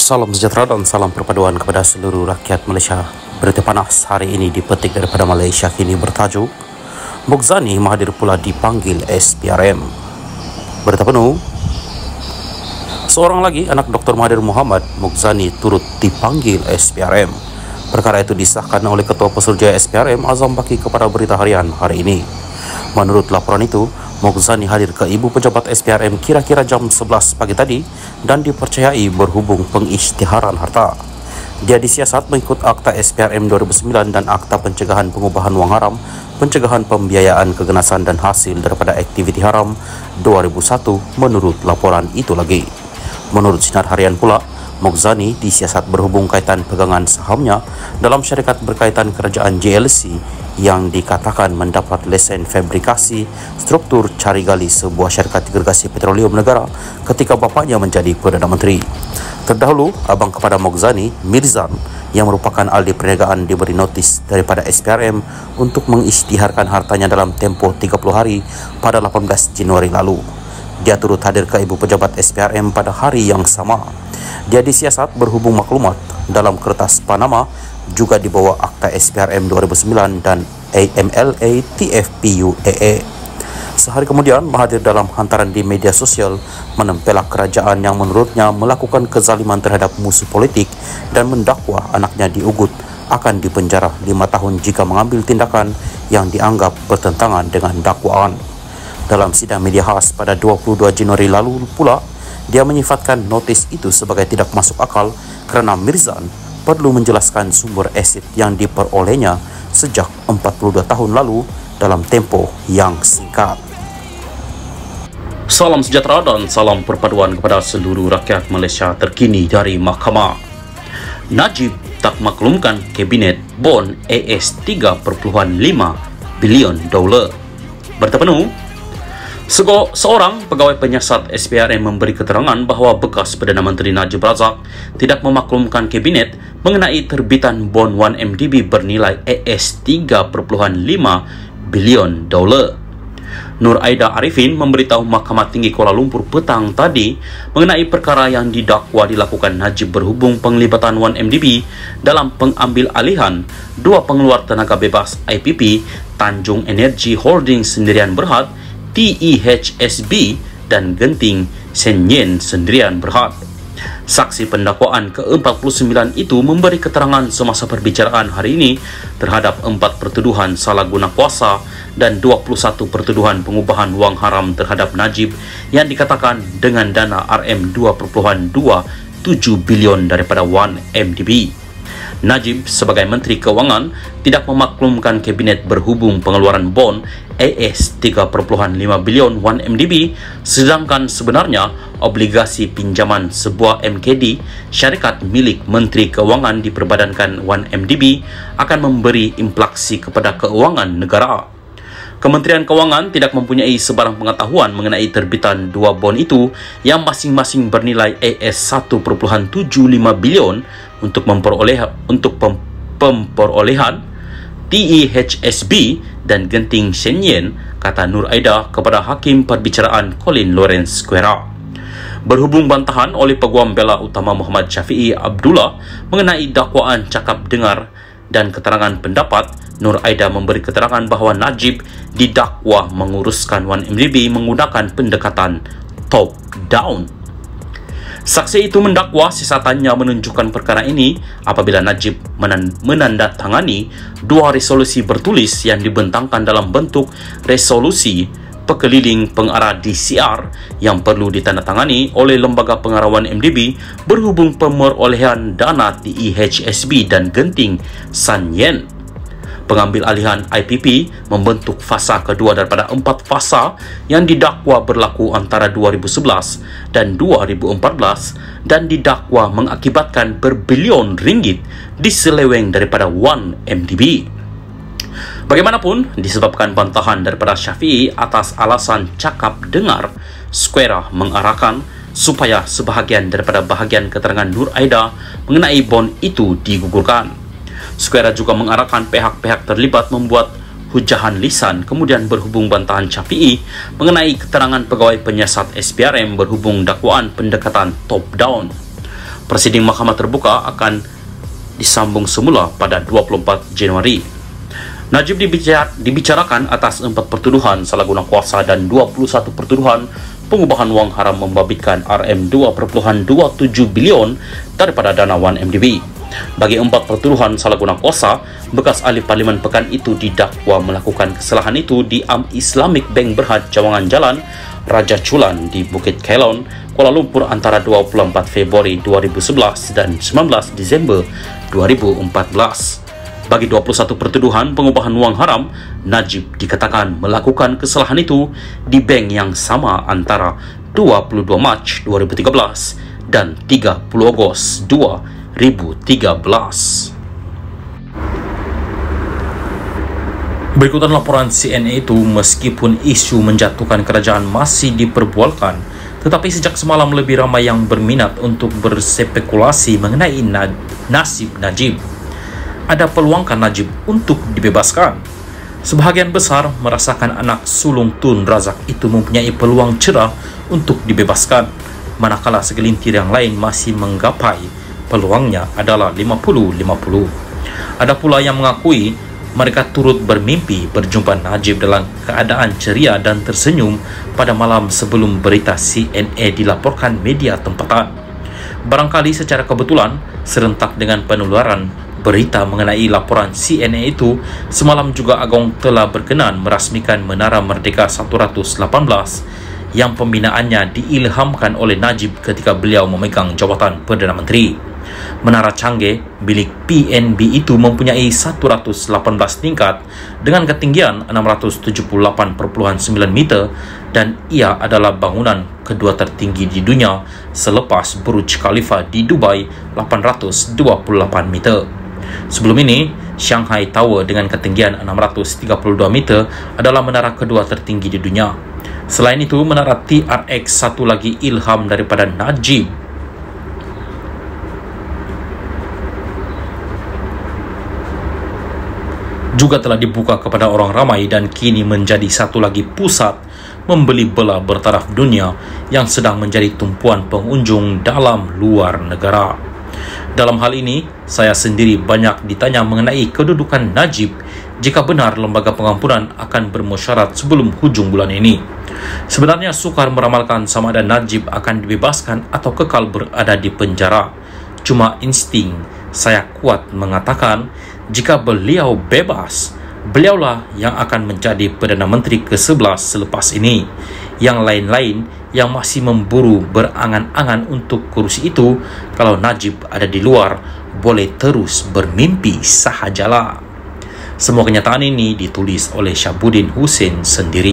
Salam sejahtera dan salam perpaduan kepada seluruh rakyat Malaysia. Berita panas hari ini dipetik daripada Malaysia kini bertajuk Mokzani Mahathir pula dipanggil SPRM. Berita penuh. Seorang lagi anak Dr. Mahathir Mohamad, Mokzani, turut dipanggil SPRM. Perkara itu disahkan oleh Ketua Pesuruhjaya SPRM Azam Baki kepada Berita Harian hari ini. Menurut laporan itu, Mokzani hadir ke ibu pejabat SPRM kira-kira jam 11 pagi tadi dan dipercayai berhubung pengisytiharan harta. Dia disiasat mengikut Akta SPRM 2009 dan Akta Pencegahan Pengubahan Wang Haram, Pencegahan Pembiayaan Keganasan dan Hasil daripada Aktiviti Haram 2001 menurut laporan itu lagi. Menurut Sinar Harian pula, Mokzani disiasat berhubung kaitan pegangan sahamnya dalam syarikat berkaitan kerajaan JLC yang dikatakan mendapat lesen fabrikasi struktur cari gali sebuah syarikat gergasi petroleum negara ketika bapaknya menjadi Perdana Menteri. Terdahulu, abang kepada Mokzani, Mirzan, yang merupakan ahli perniagaan, diberi notis daripada SPRM untuk mengisytiharkan hartanya dalam tempoh 30 hari pada 18 Januari lalu. Dia turut hadir ke ibu pejabat SPRM pada hari yang sama. Dia disiasat berhubung maklumat dalam kertas Panama juga di bawah Akta SPRM 2009 dan AMLA TFPUAA. Sehari kemudian, Mahathir dalam hantaran di media sosial menempelak kerajaan yang menurutnya melakukan kezaliman terhadap musuh politik dan mendakwa anaknya diugut akan dipenjara 5 tahun jika mengambil tindakan yang dianggap bertentangan dengan dakwaan. Dalam sidang media khas pada 22 Januari lalu pula, dia menyifatkan notis itu sebagai tidak masuk akal kerana Mirzan perlu menjelaskan sumber aset yang diperolehnya sejak 42 tahun lalu dalam tempoh yang singkat. Salam sejahtera dan salam perpaduan kepada seluruh rakyat Malaysia terkini dari Mahkamah. Najib tak maklumkan Kabinet Bond AS 3.5 bilion dolar. Berita penuh. Seorang pegawai penyiasat SPRM memberi keterangan bahawa bekas Perdana Menteri Najib Razak tidak memaklumkan Kabinet mengenai terbitan bond 1MDB bernilai AS 3.5 bilion dolar. Nur Aida Arifin memberitahu Mahkamah Tinggi Kuala Lumpur petang tadi mengenai perkara yang didakwa dilakukan Najib berhubung penglibatan 1MDB dalam pengambil alihan dua pengeluar tenaga bebas IPP, Tanjung Energy Holding Sendirian Berhad TEHSB dan Genting Senyen Sendirian Berhad. Saksi pendakwaan ke-49 itu memberi keterangan semasa perbicaraan hari ini terhadap 4 pertuduhan salah guna kuasa dan 21 pertuduhan pengubahan wang haram terhadap Najib yang dikatakan dengan dana RM2.27 bilion daripada 1MDB. Najib sebagai Menteri Kewangan tidak memaklumkan Kabinet berhubung pengeluaran bond AS 3.5 bilion 1MDB, sedangkan sebenarnya obligasi pinjaman sebuah MKD, syarikat milik Menteri Kewangan diperbadankan 1MDB, akan memberi implikasi kepada keuangan negara. Kementerian Kewangan tidak mempunyai sebarang pengetahuan mengenai terbitan dua bond itu yang masing-masing bernilai AS 1.75 bilion untuk pemperolehan TEHSB dan Genting Senyen, kata Nur Aida kepada Hakim Perbicaraan Colin Lawrence Square. Berhubung bantahan oleh Peguam Bela Utama Muhammad Syafiee Abdullah mengenai dakwaan cakap dengar dan keterangan pendapat, Nur Aida memberi keterangan bahawa Najib didakwa menguruskan 1MDB menggunakan pendekatan top-down. Saksi itu mendakwa sisatannya menunjukkan perkara ini apabila Najib menandatangani dua resolusi bertulis yang dibentangkan dalam bentuk resolusi pekeliling pengarah DCR yang perlu ditandatangani oleh Lembaga Pengarawan MDB berhubung pemerolehan dana TEHSB dan Genting Senyen. Pengambil alihan IPP membentuk fasa kedua daripada 4 fasa yang didakwa berlaku antara 2011 dan 2014 dan didakwa mengakibatkan berbilion ringgit diseleweng daripada 1MDB. Bagaimanapun, disebabkan bantahan daripada Syafiee atas alasan cakap dengar, Square mengarahkan supaya sebahagian daripada bahagian keterangan Nur Aida mengenai bond itu digugurkan. Square juga mengarahkan pihak-pihak terlibat membuat hujahan lisan kemudian berhubung bantahan Syafiee mengenai keterangan pegawai penyiasat SPRM berhubung dakwaan pendekatan top-down. Persidangan Mahkamah Terbuka akan disambung semula pada 24 Januari. Najib dibicarakan atas 4 pertuduhan salah guna kuasa dan 21 pertuduhan pengubahan wang haram membabitkan Rm2.27 bilion daripada dana 1MDB. Bagi 4 pertuduhan salah guna kuasa, bekas ahli Parlimen Pekan itu didakwa melakukan kesalahan itu di Islamic Bank Berhad Cawangan Jalan Raja Chulan di Bukit Kelon, Kuala Lumpur antara 24 Februari 2011 dan 19 Disember 2014. Bagi 21 pertuduhan pengubahan wang haram, Najib dikatakan melakukan kesalahan itu di bank yang sama antara 22 Mac 2013 dan 30 Ogos 2013. Berikutan laporan CNN itu, meskipun isu menjatuhkan kerajaan masih diperbualkan, tetapi sejak semalam lebih ramai yang berminat untuk berspekulasi mengenai nasib Najib. Ada peluangkah Najib untuk dibebaskan? Sebahagian besar merasakan anak sulung Tun Razak itu mempunyai peluang cerah untuk dibebaskan, manakala segelintir yang lain masih menggapai peluangnya adalah 50-50. Ada pula yang mengakui mereka turut bermimpi berjumpa Najib dalam keadaan ceria dan tersenyum pada malam sebelum berita CNN dilaporkan media tempatan. Barangkali secara kebetulan, serentak dengan penularan berita mengenai laporan CNN itu, semalam juga Agong telah berkenan merasmikan Menara Merdeka 118 yang pembinaannya diilhamkan oleh Najib ketika beliau memegang jawatan Perdana Menteri. Menara canggih milik PNB itu mempunyai 118 tingkat dengan ketinggian 678.9 meter dan ia adalah bangunan kedua tertinggi di dunia selepas Burj Khalifa di Dubai 828 meter. Sebelum ini, Shanghai Tower dengan ketinggian 632 meter adalah menara kedua tertinggi di dunia. Selain itu, menara TRX satu lagi ilham daripada Najib. Juga telah dibuka kepada orang ramai dan kini menjadi satu lagi pusat membeli bela bertaraf dunia yang sedang menjadi tumpuan pengunjung dalam luar negara. Dalam hal ini, saya sendiri banyak ditanya mengenai kedudukan Najib jika benar lembaga pengampunan akan bermusyarat sebelum hujung bulan ini. Sebenarnya sukar meramalkan sama ada Najib akan dibebaskan atau kekal berada di penjara. Cuma insting saya kuat mengatakan jika beliau bebas, beliaulah yang akan menjadi Perdana Menteri ke-11 selepas ini. Yang lain-lain yang masih memburu berangan-angan untuk kursi itu, kalau Najib ada di luar, boleh terus bermimpi sahajalah. Semua kenyataan ini ditulis oleh Syabuddin Hussein sendiri.